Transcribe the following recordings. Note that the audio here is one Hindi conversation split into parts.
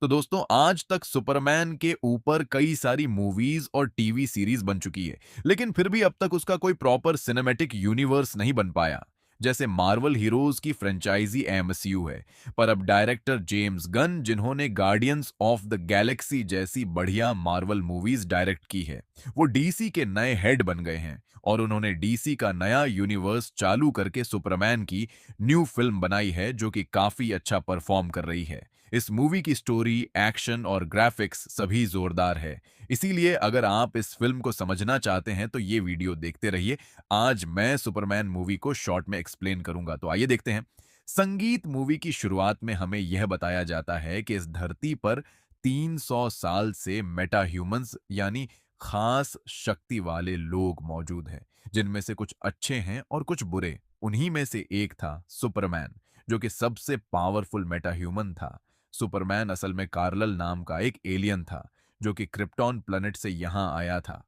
तो दोस्तों आज तक सुपरमैन के ऊपर कई सारी मूवीज और टीवी सीरीज बन चुकी है, लेकिन फिर भी अब तक उसका कोई प्रॉपर सिनेमैटिक यूनिवर्स नहीं बन पाया। जैसे मार्वल हीरोज की फ्रेंचाइजी एमसीयू है, पर अब डायरेक्टर जेम्स गन, जिन्होंने गार्डियंस ऑफ द गैलेक्सी जैसी बढ़िया मार्वल मूवीज डायरेक्ट की है, वो डीसी के नए हेड बन गए हैं और उन्होंने डीसी का नया यूनिवर्स चालू करके सुपरमैन की न्यू फिल्म बनाई है जो कि काफी अच्छा परफॉर्म कर रही है। इस मूवी की स्टोरी, एक्शन और ग्राफिक्स सभी जोरदार है। इसीलिए अगर आप इस फिल्म को समझना चाहते हैं तो ये वीडियो देखते रहिए। आज मैं सुपरमैन मूवी को शॉर्ट में एक्सप्लेन करूंगा, तो आइए देखते हैं। संगीत मूवी की शुरुआत में हमें यह बताया जाता है कि इस धरती पर 300 साल से मेटा ह्यूमंस यानी खास शक्ति वाले लोग मौजूद हैं, जिनमें से कुछ अच्छे हैं और कुछ बुरे। उन्हीं में से एक था सुपरमैन, जो कि सबसे पावरफुल मेटा ह्यूमन था। सुपरमैन असल में कार्ल नाम का एक एलियन था, जो कि क्रिप्टॉन प्लैनेट से यहां आया था।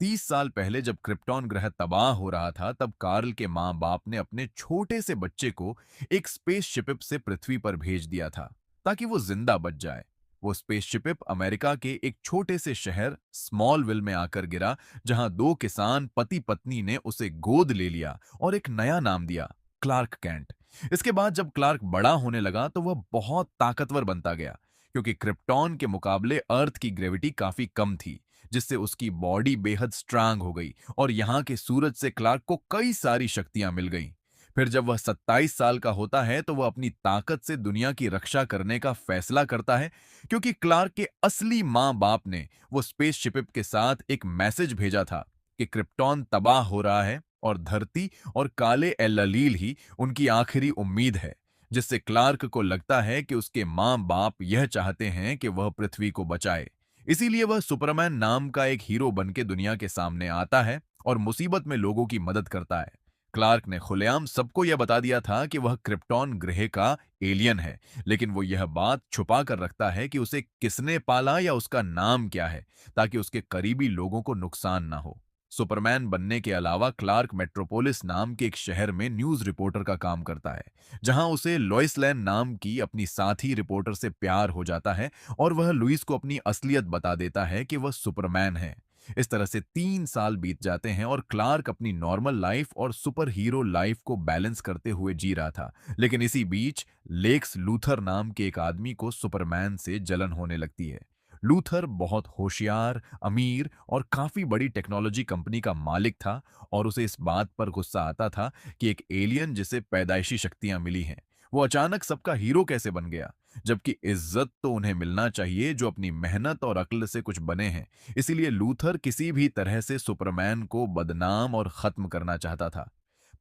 30 साल पहले जब क्रिप्टॉन ग्रह तबाह हो रहा था, तब कार्ल के माँ बाप ने अपने छोटे से बच्चे को एक स्पेसशिप से पृथ्वी पर भेज दिया था, ताकि वो जिंदा बच जाए। वो स्पेसशिप अमेरिका के एक छोटे से शहर स्मॉलविल में आकर गिरा, जहां दो किसान पति पत्नी ने उसे गोद ले लिया और एक नया नाम दिया, क्लार्क कैंट। इसके बाद जब क्लार्क बड़ा होने लगा तो वह बहुत ताकतवर बनता गया, क्योंकि क्रिप्टॉन के मुकाबले अर्थ की ग्रेविटी काफी कम थी, जिससे उसकी बॉडी बेहद स्ट्रांग हो गई और यहाँ के सूरज से क्लार्क को कई सारी शक्तियां मिल गईं। फिर जब वह 27 साल का होता है तो वह अपनी ताकत से दुनिया की रक्षा करने का फैसला करता है, क्योंकि क्लार्क के असली माँ बाप ने वो स्पेसशिप के साथ एक मैसेज भेजा था कि क्रिप्टॉन तबाह हो रहा है और धरती और काले एल्लालील ही उनकी आखिरी उम्मीद है। जिससे क्लार्क को लगता है कि उसके माँ बाप यह चाहते हैं कि वह पृथ्वी को बचाए। इसीलिए वह सुपरमैन नाम का एक हीरो बन के दुनिया के सामने आता है और मुसीबत में लोगों की मदद करता है। क्लार्क ने खुलेआम सबको यह बता दिया था कि वह क्रिप्टॉन ग्रह का एलियन है, लेकिन वो यह बात छुपा कर रखता है कि उसे किसने पाला या उसका नाम क्या है, ताकि उसके करीबी लोगों को नुकसान ना हो। सुपरमैन बनने के अलावा क्लार्क मेट्रोपोलिस नाम के एक शहर में न्यूज रिपोर्टर का काम करता है, जहां उसे लॉइस लैन नाम की अपनी साथी रिपोर्टर से प्यार हो जाता है और वह लुइस को अपनी असलियत बता देता है कि वह सुपरमैन है। इस तरह से 3 साल बीत जाते हैं और क्लार्क अपनी नॉर्मल लाइफ और सुपर हीरो लाइफ को बैलेंस करते हुए जी रहा था। लेकिन इसी बीच लेक्स लूथर नाम के एक आदमी को सुपरमैन से जलन होने लगती है। लूथर बहुत होशियार, अमीर और काफी बड़ी टेक्नोलॉजी कंपनी का मालिक था और उसे इस बात पर गुस्सा आता था कि एक एलियन जिसे पैदाइशी शक्तियां मिली हैं, वो अचानक सबका हीरो कैसे बन गया, जबकि इज्जत तो उन्हें मिलना चाहिए जो अपनी मेहनत और अक्ल से कुछ बने हैं। इसीलिए लूथर किसी भी तरह से सुपरमैन को बदनाम और खत्म करना चाहता था।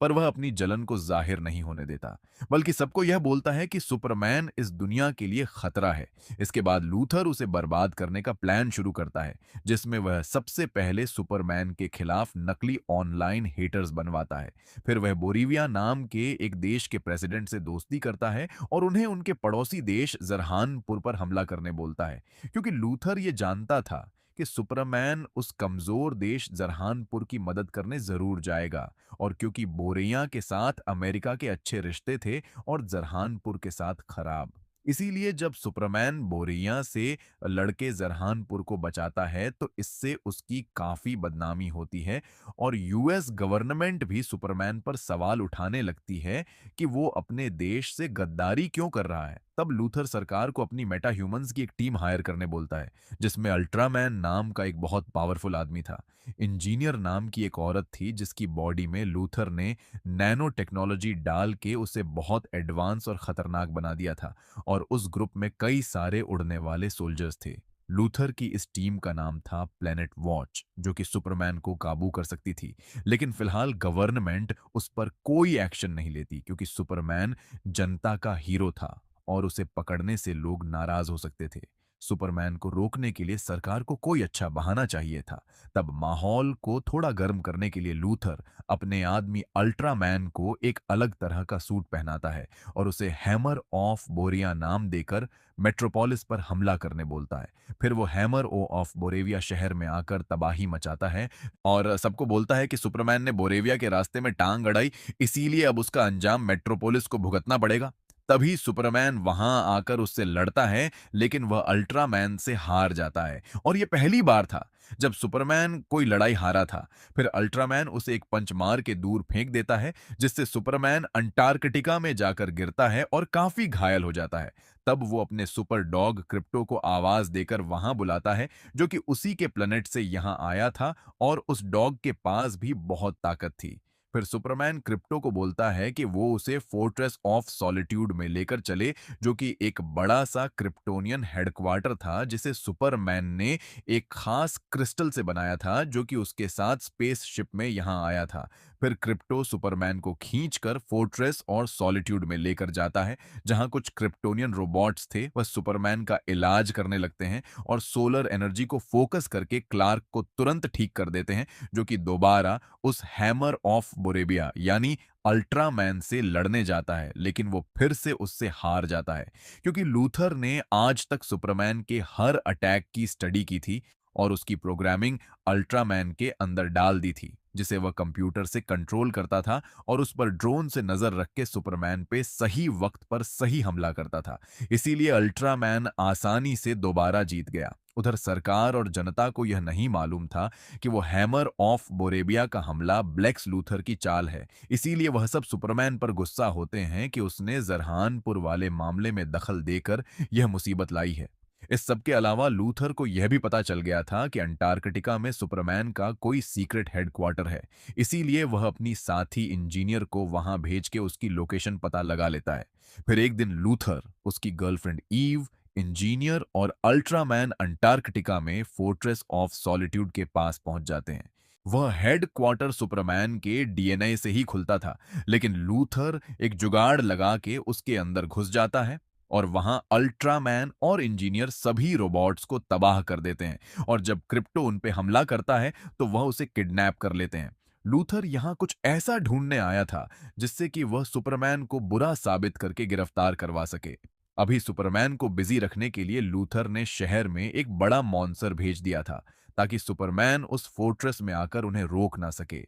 पर वह अपनी जलन को जाहिर नहीं होने देता, बल्कि सबको यह बोलता है कि सुपरमैन इस दुनिया के लिए खतरा है। इसके बाद लूथर उसे बर्बाद करने का प्लान शुरू करता है, जिसमें वह सबसे पहले सुपरमैन के खिलाफ नकली ऑनलाइन हेटर्स बनवाता है। फिर वह बोरीविया नाम के एक देश के प्रेसिडेंट से दोस्ती करता है और उन्हें उनके पड़ोसी देश जरहानपुर पर हमला करने बोलता है, क्योंकि लूथर ये जानता था कि सुपरमैन उस कमजोर देश जरहानपुर की मदद करने जरूर जाएगा। और क्योंकि बोरेया के साथ अमेरिका के अच्छे रिश्ते थे और जरहानपुर के साथ खराब, इसीलिए जब सुपरमैन बोरेया से लड़के जरहानपुर को बचाता है तो इससे उसकी काफी बदनामी होती है और यूएस गवर्नमेंट भी सुपरमैन पर सवाल उठाने लगती है कि वो अपने देश से गद्दारी क्यों कर रहा है। तब लूथर सरकार को अपनी मेटा ह्यूमंस की एक टीम हायर करने बोलता है, जिसमें अल्ट्रामैन नाम का एक बहुत पावरफुल आदमी था। इंजीनियर नाम की एक औरत थी जिसकी बॉडी में लूथर ने नैनो टेक्नोलॉजी डाल के उसे बहुत एडवांस और खतरनाक बना दिया था और उस ग्रुप में कई सारे उड़ने वाले सोल्जर्स थे। लूथर की इस टीम का नाम था प्लेनेट वॉच, जो कि सुपरमैन को काबू कर सकती थी। लेकिन फिलहाल गवर्नमेंट उस पर कोई एक्शन नहीं लेती, क्योंकि सुपरमैन जनता का हीरो था और उसे पकड़ने से लोग नाराज हो सकते थे। सुपरमैन को रोकने के लिए सरकार को कोई अच्छा बहाना चाहिए था। तब माहौल को थोड़ा गर्म करने के लिए लूथर अपने आदमी अल्ट्रामैन को एक अलग तरह का सूट पहनाता है और उसे हैमर ऑफ बोरिया नाम देकर मेट्रोपोलिस पर हमला करने बोलता है। फिर वो हैमर ओ ऑफ बोरेविया शहर में आकर तबाही मचाता है और सबको बोलता है कि सुपरमैन ने बोरेविया के रास्ते में टांग अड़ाई, इसीलिए अब उसका अंजाम मेट्रोपोलिस को भुगतना पड़ेगा। तभी सुपरमैन वहां आकर उससे लड़ता है, लेकिन वह अल्ट्रामैन से हार जाता है। और यह पहली बार था जब सुपरमैन कोई लड़ाई हारा था। फिर अल्ट्रामैन उसे एक पंच मार के दूर फेंक देता है, जिससे सुपरमैन अंटार्कटिका में जाकर गिरता है और काफी घायल हो जाता है। तब वो अपने सुपर डॉग क्रिप्टो को आवाज देकर वहां बुलाता है, जो कि उसी के प्लेनेट से यहाँ आया था, और उस डॉग के पास भी बहुत ताकत थी। फिर सुपरमैन क्रिप्टो को बोलता है कि वो उसे फोर्ट्रेस ऑफ सॉलिट्यूड में लेकर चले, जो कि एक बड़ा सा क्रिप्टोनियन हेडक्वार्टर था, जिसे सुपरमैन ने एक खास क्रिस्टल से बनाया था, जो कि उसके साथ स्पेसशिप में यहाँ आया था। फिर क्रिप्टो सुपरमैन को खींचकर फोर्ट्रेस और सॉलिट्यूड में लेकर जाता है, जहां कुछ क्रिप्टोनियन रोबोट्स थे। वह सुपरमैन का इलाज करने लगते हैं और सोलर एनर्जी को फोकस करके क्लार्क को तुरंत ठीक कर देते हैं, जो कि दोबारा उस हैमर ऑफ बोरेबिया यानी अल्ट्रामैन से लड़ने जाता है। लेकिन वो फिर से उससे हार जाता है, क्योंकि लूथर ने आज तक सुपरमैन के हर अटैक की स्टडी की थी और उसकी प्रोग्रामिंग अल्ट्रामैन के अंदर डाल दी थी, जिसे वह कंप्यूटर से कंट्रोल करता था और उस पर ड्रोन से नजर रख के सुपरमैन पे सही वक्त पर सही हमला करता था। इसीलिए अल्ट्रामैन आसानी से दोबारा जीत गया। उधर सरकार और जनता को यह नहीं मालूम था कि वो हैमर ऑफ बोरेबिया का हमला ब्लेक्स लूथर की चाल है। इसीलिए वह सब सुपरमैन पर गुस्सा होते हैं कि उसने जरहानपुर वाले मामले में दखल देकर यह मुसीबत लाई है। इस सब के अलावा लूथर को यह भी पता चल गया था कि अंटार्कटिका में सुपरमैन का कोई सीक्रेट हेडक्वार्टर है। इसीलिए वह अपनी साथी इंजीनियर को वहां भेज के उसकी लोकेशन पता लगा लेता है। फिर एक दिन लूथर, उसकी गर्लफ्रेंड ईव, इंजीनियर और अल्ट्रामैन अंटार्कटिका में फोर्ट्रेस ऑफ सॉलिट्यूड के पास पहुंच जाते हैं। वह हेडक्वार्टर सुपरमैन के डीएनए से ही खुलता था, लेकिन लूथर एक जुगाड़ लगा के उसके अंदर घुस जाता है और वहां अल्ट्रामैन और इंजीनियर सभी रोबोट्स को तबाह कर देते हैं। और जब क्रिप्टो उन पे हमला करता है तो वह उसे किडनैप कर लेते हैं। लूथर यहाँ कुछ ऐसा ढूंढने आया था जिससे कि वह सुपरमैन को बुरा साबित करके गिरफ्तार करवा सके। अभी सुपरमैन को बिजी रखने के लिए लूथर ने शहर में एक बड़ा मॉन्स्टर भेज दिया था, ताकि सुपरमैन उस फोर्ट्रेस में आकर उन्हें रोक ना सके।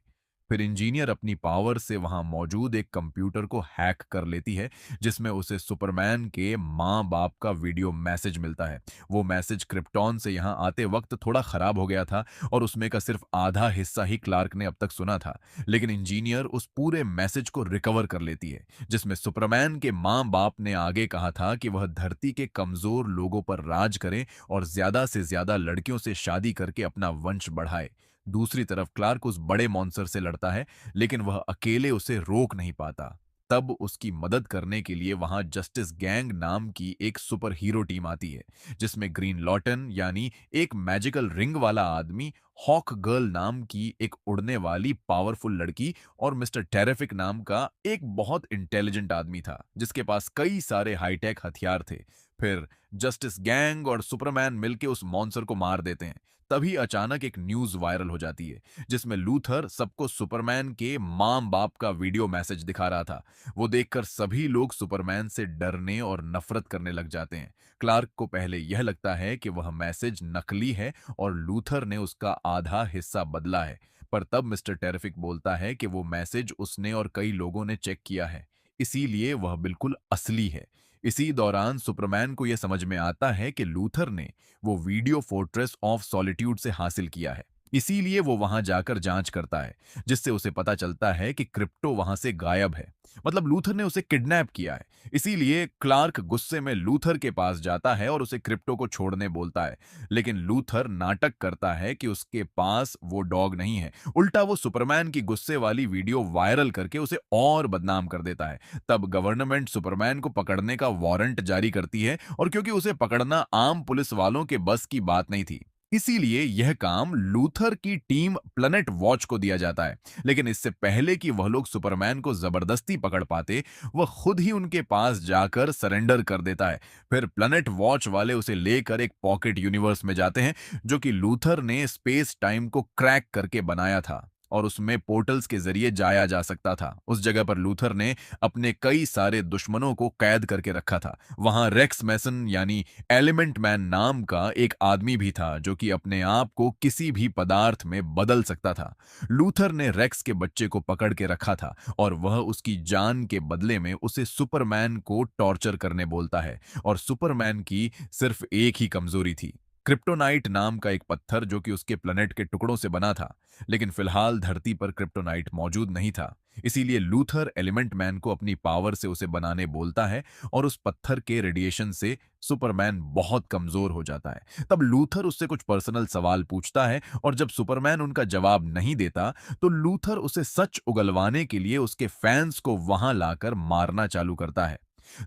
फिर इंजीनियर अपनी पावर से वहां मौजूद एक कंप्यूटर को हैक कर लेती है, जिसमें उसे सुपरमैन के माँ बाप का वीडियो मैसेज मिलता है। वो मैसेज क्रिप्टॉन से यहाँ आते वक्त थोड़ा खराब हो गया था और उसमें का सिर्फ आधा हिस्सा ही क्लार्क ने अब तक सुना था। लेकिन इंजीनियर उस पूरे मैसेज को रिकवर कर लेती है, जिसमें सुपरमैन के माँ बाप ने आगे कहा था कि वह धरती के कमजोर लोगों पर राज करे और ज्यादा से ज्यादा लड़कियों से शादी करके अपना वंश बढ़ाए। दूसरी तरफ क्लार्क उस बड़े मॉन्स्टर से लड़ता है, लेकिन वह अकेले उसे रोक नहीं पाता। तब उसकी मदद करने के लिए वहां जस्टिस गैंग नाम की एक सुपर हीरो टीम आती है, जिसमें ग्रीन लॉटन यानी एक मैजिकल रिंग वाला आदमी, हॉक गर्ल नाम की एक उड़ने वाली पावरफुल लड़की और मिस्टर टेरिफिक नाम का एक बहुत इंटेलिजेंट आदमी था, जिसके पास कई सारे हाईटेक हथियार थे। फिर जस्टिस गैंग और सुपरमैन मिलके उस मॉन्स्टर को मार देते हैं। तभी अचानक एक न्यूज वायरल हो जाती है, जिसमें लूथर सबको सुपरमैन के माँ बाप का वीडियो मैसेज दिखा रहा था। वो देखकर सभी लोग सुपरमैन से डरने और नफरत करने लग जाते हैं। क्लार्क को पहले यह लगता है कि वह मैसेज नकली है और लूथर ने उसका आधा हिस्सा बदला है, पर तब मिस्टर टेरिफिक बोलता है कि वो मैसेज उसने और कई लोगों ने चेक किया है, इसीलिए वह बिल्कुल असली है। इसी दौरान सुपरमैन को यह समझ में आता है कि लूथर ने वो वीडियो फोर्ट्रेस ऑफ सॉलिट्यूड से हासिल किया है। इसीलिए वो वहां जाकर जांच करता है, जिससे उसे पता चलता है कि क्रिप्टो वहां से गायब है। मतलब लूथर ने उसे किडनैप किया है। इसीलिए क्लार्क गुस्से में लूथर के पास जाता है और उसे क्रिप्टो को छोड़ने बोलता है। लेकिन लूथर नाटक करता है कि उसके पास वो डॉग नहीं है। उल्टा वो सुपरमैन की गुस्से वाली वीडियो वायरल करके उसे और बदनाम कर देता है। तब गवर्नमेंट सुपरमैन को पकड़ने का वारंट जारी करती है, और क्योंकि उसे पकड़ना आम पुलिस वालों के बस की बात नहीं थी, इसीलिए यह काम लूथर की टीम प्लैनेट वॉच को दिया जाता है। लेकिन इससे पहले कि वह लोग सुपरमैन को जबरदस्ती पकड़ पाते, वह खुद ही उनके पास जाकर सरेंडर कर देता है। फिर प्लैनेट वॉच वाले उसे लेकर एक पॉकेट यूनिवर्स में जाते हैं, जो कि लूथर ने स्पेस टाइम को क्रैक करके बनाया था। और उसमें पोर्टल्स के जरिए जाया जा सकता था। उस जगह पर लूथर ने अपने कई सारे दुश्मनों को कैद करके रखा था। वहां रेक्स मैसन यानी एलिमेंट मैन नाम का एक आदमी भी था जो कि अपने आप को किसी भी पदार्थ में बदल सकता था। लूथर ने रेक्स के बच्चे को पकड़ के रखा था और वह उसकी जान के बदले में उसे सुपरमैन को टॉर्चर करने बोलता है। और सुपरमैन की सिर्फ एक ही कमजोरी थी, क्रिप्टोनाइट नाम का एक पत्थर जो कि उसके प्लेनेट के टुकड़ों से बना था। लेकिन फिलहाल धरती पर क्रिप्टोनाइट मौजूद नहीं था। इसीलिए लूथर एलिमेंट मैन को अपनी पावर से उसे बनाने बोलता है और उस पत्थर के रेडिएशन से सुपरमैन बहुत कमजोर हो जाता है। तब लूथर उससे कुछ पर्सनल सवाल पूछता है और जब सुपरमैन उनका जवाब नहीं देता तो लूथर उसे सच उगलवाने के लिए उसके फैंस को वहां लाकर मारना चालू करता है।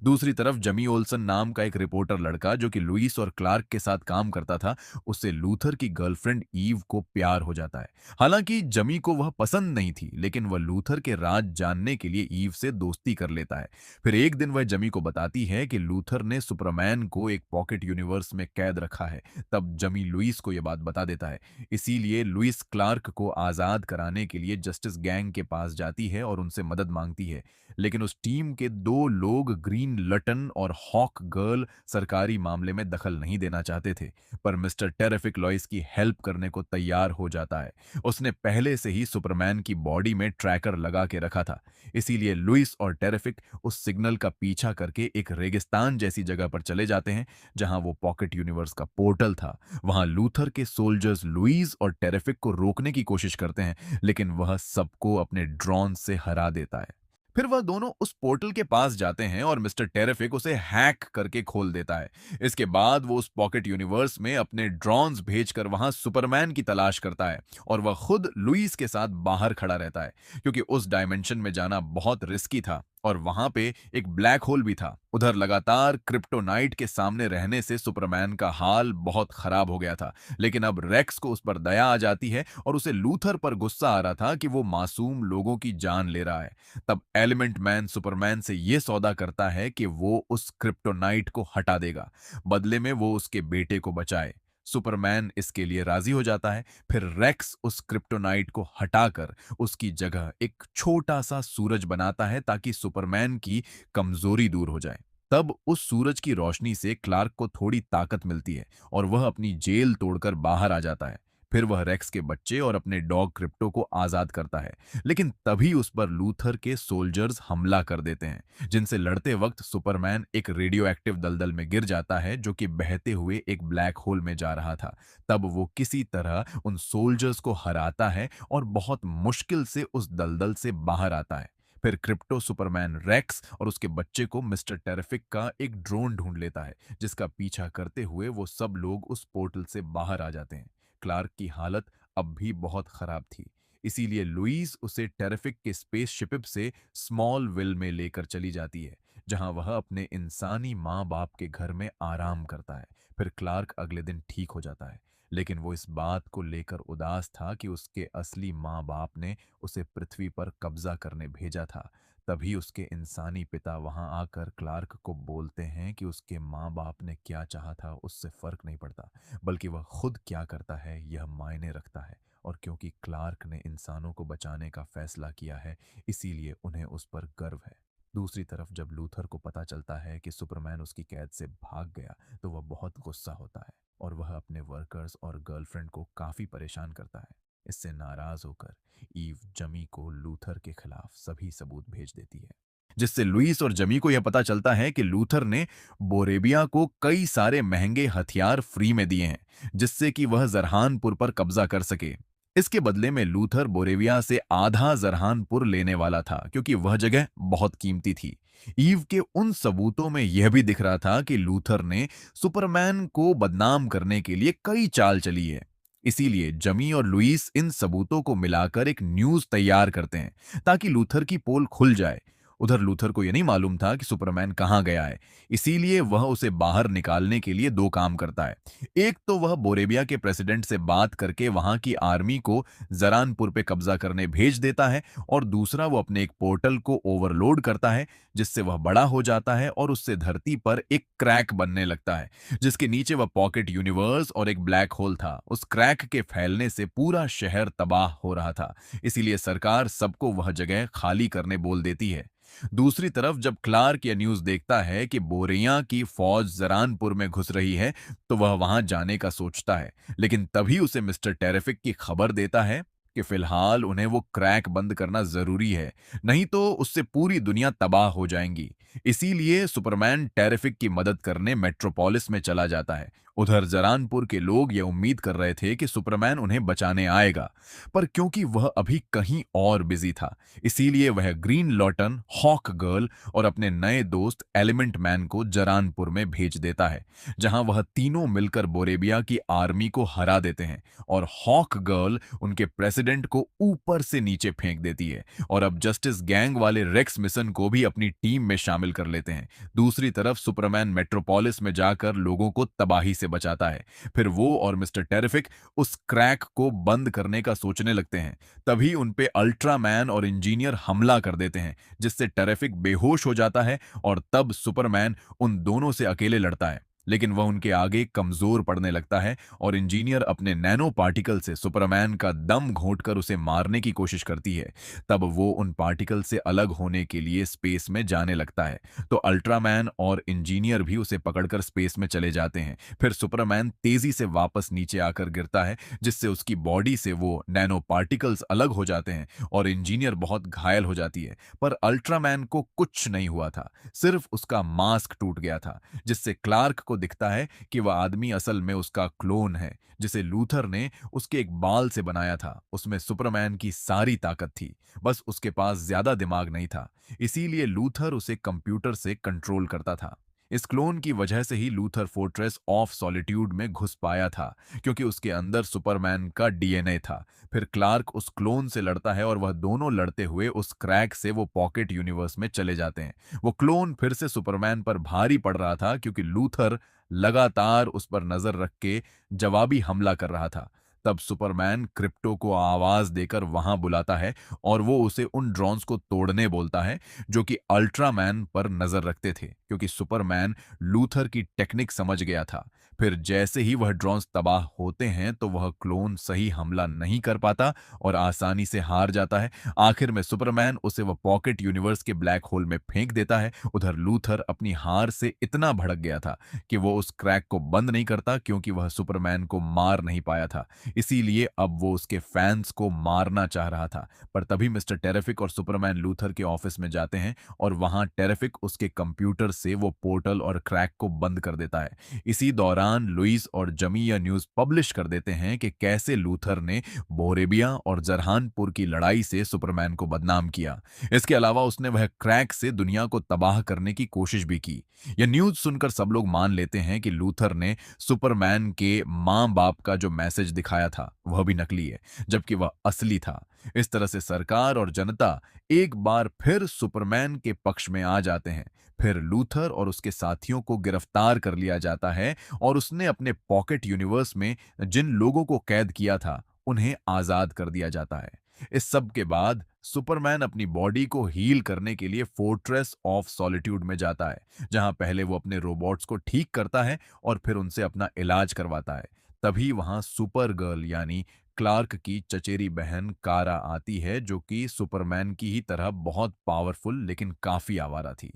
दूसरी तरफ जमी ओल्सन नाम का एक रिपोर्टर लड़का जो कि लुइस और क्लार्क के साथ काम करता था, उससे लूथर की गर्लफ्रेंड ईव को प्यार हो जाता है। हालांकि जमी को वह पसंद नहीं थी, लेकिन वह लूथर के राज जानने के लिए ईव से दोस्ती कर लेता है। फिर एक दिन वह जमी को बताती है कि लूथर ने सुपरमैन को एक पॉकेट यूनिवर्स में कैद रखा है। तब जमी लुइस को यह बात बता देता है। इसीलिए लुइस क्लार्क को आजाद कराने के लिए जस्टिस गैंग के पास जाती है और उनसे मदद मांगती है। लेकिन उस टीम के दो लोग, ग्रीन लटन और हॉक गर्ल, सरकारी मामले में दखल नहीं देना चाहते थे। पर मिस्टर टेरिफिक लॉइस की हेल्प करने को तैयार हो जाता है। उसने पहले से ही सुपरमैन की बॉडी में ट्रैकर लगा के रखा था। इसीलिए लुइस और टेरिफिक उस सिग्नल का पीछा करके एक रेगिस्तान जैसी जगह पर चले जाते हैं जहां वो पॉकेट यूनिवर्स का पोर्टल था। वहां लूथर के सोल्जर्स लुइस और टेरिफिक को रोकने की कोशिश करते हैं, लेकिन वह सबको अपने ड्रोन से हरा देता है। फिर वह दोनों उस पोर्टल के पास जाते हैं और मिस्टर टेरिफिक उसे हैक करके खोल देता है। इसके बाद वो उस पॉकेट यूनिवर्स में अपने ड्रोन्स भेजकर वहां सुपरमैन की तलाश करता है और वह खुद लुइस के साथ बाहर खड़ा रहता है, क्योंकि उस डायमेंशन में जाना बहुत रिस्की था और वहां पे एक ब्लैक होल भी था। उधर लगातार क्रिप्टोनाइट के सामने रहने से सुपरमैन का हाल बहुत खराब हो गया था। लेकिन अब रेक्स को उस पर दया आ जाती है और उसे लूथर पर गुस्सा आ रहा था कि वो मासूम लोगों की जान ले रहा है। तब एलिमेंट मैन सुपरमैन से यह सौदा करता है कि वो उस क्रिप्टोनाइट को हटा देगा, बदले में वो उसके बेटे को बचाए। सुपरमैन इसके लिए राजी हो जाता है। फिर रेक्स उस क्रिप्टोनाइट को हटाकर उसकी जगह एक छोटा सा सूरज बनाता है ताकि सुपरमैन की कमजोरी दूर हो जाए। तब उस सूरज की रोशनी से क्लार्क को थोड़ी ताकत मिलती है और वह अपनी जेल तोड़कर बाहर आ जाता है। फिर वह रेक्स के बच्चे और अपने डॉग क्रिप्टो को आजाद करता है। लेकिन तभी उस पर लूथर के सोल्जर्स हमला कर देते हैं, जिनसे लड़ते वक्त सुपरमैन एक रेडियो एक्टिव दलदल में गिर जाता है जो कि बहते हुए एक ब्लैक होल में जा रहा था। तब वो किसी तरह उन सोल्जर्स को हराता है और बहुत मुश्किल से उस दलदल से बाहर आता है। फिर क्रिप्टो सुपरमैन, रेक्स और उसके बच्चे को मिस्टर टेरिफिक का एक ड्रोन ढूंढ लेता है, जिसका पीछा करते हुए वो सब लोग उस पोर्टल से बाहर आ जाते हैं। क्लार्क की हालत अब भी बहुत खराब थी। इसीलिए लुइस उसे टेरिफिक के स्पेसशिप से स्मॉल विल में लेकर चली जाती है, जहां वह अपने इंसानी माँ बाप के घर में आराम करता है। फिर क्लार्क अगले दिन ठीक हो जाता है, लेकिन वो इस बात को लेकर उदास था कि उसके असली माँ बाप ने उसे पृथ्वी पर कब्जा करने भेजा था। तभी उसके इंसानी पिता वहां आकर क्लार्क को बोलते हैं कि उसके माँ बाप ने क्या चाहा था उससे फर्क नहीं पड़ता, बल्कि वह खुद क्या करता है यह मायने रखता है। और क्योंकि क्लार्क ने इंसानों को बचाने का फैसला किया है, इसीलिए उन्हें उस पर गर्व है। दूसरी तरफ जब लूथर को पता चलता है कि सुपरमैन उसकी कैद से भाग गया, तो वह बहुत गुस्सा होता है और वह अपने वर्कर्स और गर्लफ्रेंड को काफी परेशान करता है। इससे नाराज होकर ईव जमी को लूथर के खिलाफ सभी सबूत भेज देती है, जिससे लुइस और जमी को यह पता चलता है कि लूथर ने बोरेबिया को कई सारे महंगे हथियार फ्री में दिए हैं, जिससे कि वह जरहानपुर पर कब्जा कर सके। इसके बदले में लूथर बोरेविया से आधा जरहानपुर लेने वाला था, क्योंकि वह जगह बहुत कीमती थी। ईव के उन सबूतों में यह भी दिख रहा था कि लूथर ने सुपरमैन को बदनाम करने के लिए कई चाल चली है। इसीलिए जमी और लुइस इन सबूतों को मिलाकर एक न्यूज तैयार करते हैं ताकि लूथर की पोल खुल जाए। उधर लूथर को यह नहीं मालूम था कि सुपरमैन कहां गया है। इसीलिए वह उसे बाहर निकालने के लिए दो काम करता है। एक तो वह बोरेबिया के प्रेसिडेंट से बात करके वहां की आर्मी को जरानपुर पे कब्जा करने भेज देता है और दूसरा वो अपने एक पोर्टल को ओवरलोड करता है, जिससे वह बड़ा हो जाता है और उससे धरती पर एक क्रैक बनने लगता है, जिसके नीचे वह पॉकेट यूनिवर्स और एक ब्लैक होल था। उस क्रैक के फैलने से पूरा शहर तबाह हो रहा था, इसीलिए सरकार सबको वह जगह खाली करने बोल देती है। दूसरी तरफ जब क्लार्क यह न्यूज़ देखता है कि बोरिया की फौज जरानपुर में घुस रही है, तो वह वहां जाने का सोचता है, लेकिन तभी उसे मिस्टर टेरिफिक की खबर देता है कि फिलहाल उन्हें वो क्रैक बंद करना जरूरी है, नहीं तो उससे पूरी दुनिया तबाह हो जाएंगी। इसीलिए सुपरमैन टेरिफिक की मदद करने मेट्रोपोलिस में चला जाता है। उधर जरानपुर के लोग ये उम्मीद कर रहे थे कि सुपरमैन उन्हें बचाने आएगा, पर क्योंकि वह अभी कहीं और बिजी था, इसीलिए वह ग्रीन लॉटन, हॉक गर्ल और अपने नए दोस्त एलिमेंट मैन को जरानपुर में भेज देता है, जहां वह तीनों मिलकर बोरेबिया की आर्मी को हरा देते हैं और हॉक गर्ल उनके प्रेसिडेंट को ऊपर से नीचे फेंक देती है और अब जस्टिस गैंग वाले रेक्स मिशन को भी अपनी टीम में शामिल कर लेते हैं। दूसरी तरफ सुपरमैन मेट्रोपोलिस में जाकर लोगों को तबाही से बचाता है। फिर वो और मिस्टर टेरिफिक उस क्रैक को बंद करने का सोचने लगते हैं। तभी उन पे अल्ट्रामैन और इंजीनियर हमला कर देते हैं, जिससे टेरिफिक बेहोश हो जाता है और तब सुपरमैन उन दोनों से अकेले लड़ता है। लेकिन वह उनके आगे कमजोर पड़ने लगता है और इंजीनियर अपने नैनो पार्टिकल से सुपरमैन का दम घोंटकर उसे मारने की कोशिश करती है। तब वो उन पार्टिकल से अलग होने के लिए स्पेस में जाने लगता है, तो अल्ट्रामैन और इंजीनियर भी उसे पकड़कर स्पेस में चले जाते हैं। फिर सुपरमैन तेजी से वापस नीचे आकर गिरता है, जिससे उसकी बॉडी से वो नैनो पार्टिकल्स अलग हो जाते हैं और इंजीनियर बहुत घायल हो जाती है। पर अल्ट्रामैन को कुछ नहीं हुआ था, सिर्फ उसका मास्क टूट गया था, जिससे क्लार्क को दिखता है कि वह आदमी असल में उसका क्लोन है, जिसे लूथर ने उसके एक बाल से बनाया था। उसमें सुपरमैन की सारी ताकत थी, बस उसके पास ज्यादा दिमाग नहीं था, इसीलिए लूथर उसे कंप्यूटर से कंट्रोल करता था। इस क्लोन की वजह से ही लूथर फोर्ट्रेस ऑफ सॉलिट्यूड में घुस पाया था, क्योंकि उसके अंदर सुपरमैन का डीएनए था। फिर क्लार्क उस क्लोन से लड़ता है और वह दोनों लड़ते हुए उस क्रैक से वो पॉकेट यूनिवर्स में चले जाते हैं। वो क्लोन फिर से सुपरमैन पर भारी पड़ रहा था, क्योंकि लूथर लगातार उस पर नजर रख के जवाबी हमला कर रहा था। तब सुपरमैन क्रिप्टो को आवाज देकर वहां बुलाता है और वो उसे उन ड्रोन्स को तोड़ने बोलता है जो कि अल्ट्रामैन पर नजर रखते थे, क्योंकि सुपरमैन लूथर की टेक्निक समझ गया था। फिर जैसे ही वह ड्रोन्स तबाह होते हैं तो वह क्लोन सही हमला नहीं कर पाता और आसानी से हार जाता है। आखिर में सुपरमैन उसे वह पॉकेट यूनिवर्स के ब्लैक होल में फेंक देता है। उधर लूथर अपनी हार से इतना भड़क गया था कि वो उस क्रैक को बंद नहीं करता, क्योंकि वह सुपरमैन को मार नहीं पाया था। इसीलिए अब वो उसके फैंस को मारना चाह रहा था। पर तभी मिस्टर टेरिफिक और सुपरमैन लूथर के ऑफिस में जाते हैं और वहां टेरिफिक उसके कंप्यूटर से वो पोर्टल और क्रैक को बंद कर देता है। इसी दौरान लुइस और जमी यह न्यूज पब्लिश कर देते हैं कि कैसे लूथर ने बोरेबिया और जरहानपुर की लड़ाई से सुपरमैन को बदनाम किया। इसके अलावा उसने वह क्रैक से दुनिया को तबाह करने की कोशिश भी की। यह न्यूज सुनकर सब लोग मान लेते हैं कि लूथर ने सुपरमैन के माँ बाप का जो मैसेज दिखाया था वह भी नकली है, जबकि वह असली था। इस तरह से सरकार और जनता एक बार फिर सुपरमैन के पक्ष में आ जाते हैं। फिर लूथर और उसके साथियों को गिरफ्तार कर लिया जाता है और उसने अपने पॉकेट यूनिवर्स में जिन लोगों को कैद किया था उन्हें आजाद कर दिया जाता है। इस सब के बाद सुपरमैन अपनी बॉडी को हील करने के लिए फोर्ट्रेस ऑफ सॉलिट्यूड में जाता है, जहां पहले वो अपने रोबोट्स को ठीक करता है और फिर उनसे अपना इलाज करवाता है। तभी वहां सुपर गर्ल यानी क्लार्क की चचेरी बहन कारा आती है, जो कि सुपरमैन की ही तरह बहुत पावरफुल लेकिन काफी आवारा थी।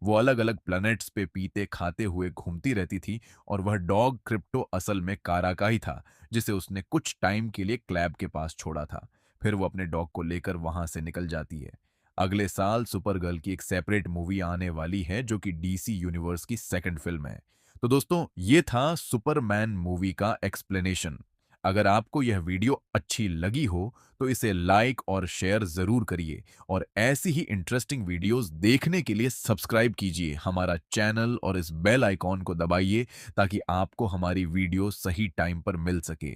वो अलग अलग प्लैनेट्स पे पीते खाते हुए घूमती रहती थी और वह डॉग क्रिप्टो असल में कारा का ही था, जिसे उसने कुछ टाइम के लिए क्लैब के पास छोड़ा था। फिर वो अपने डॉग को लेकर वहां से निकल जाती है। अगले साल सुपरगर्ल की एक सेपरेट मूवी आने वाली है, जो कि डीसी यूनिवर्स की सेकंड फिल्म है। तो दोस्तों, ये था सुपरमैन मूवी का एक्सप्लेनेशन। अगर आपको यह वीडियो अच्छी लगी हो तो इसे लाइक और शेयर जरूर करिए और ऐसी ही इंटरेस्टिंग वीडियोस देखने के लिए सब्सक्राइब कीजिए हमारा चैनल और इस बेल आइकॉन को दबाइए, ताकि आपको हमारी वीडियो सही टाइम पर मिल सके।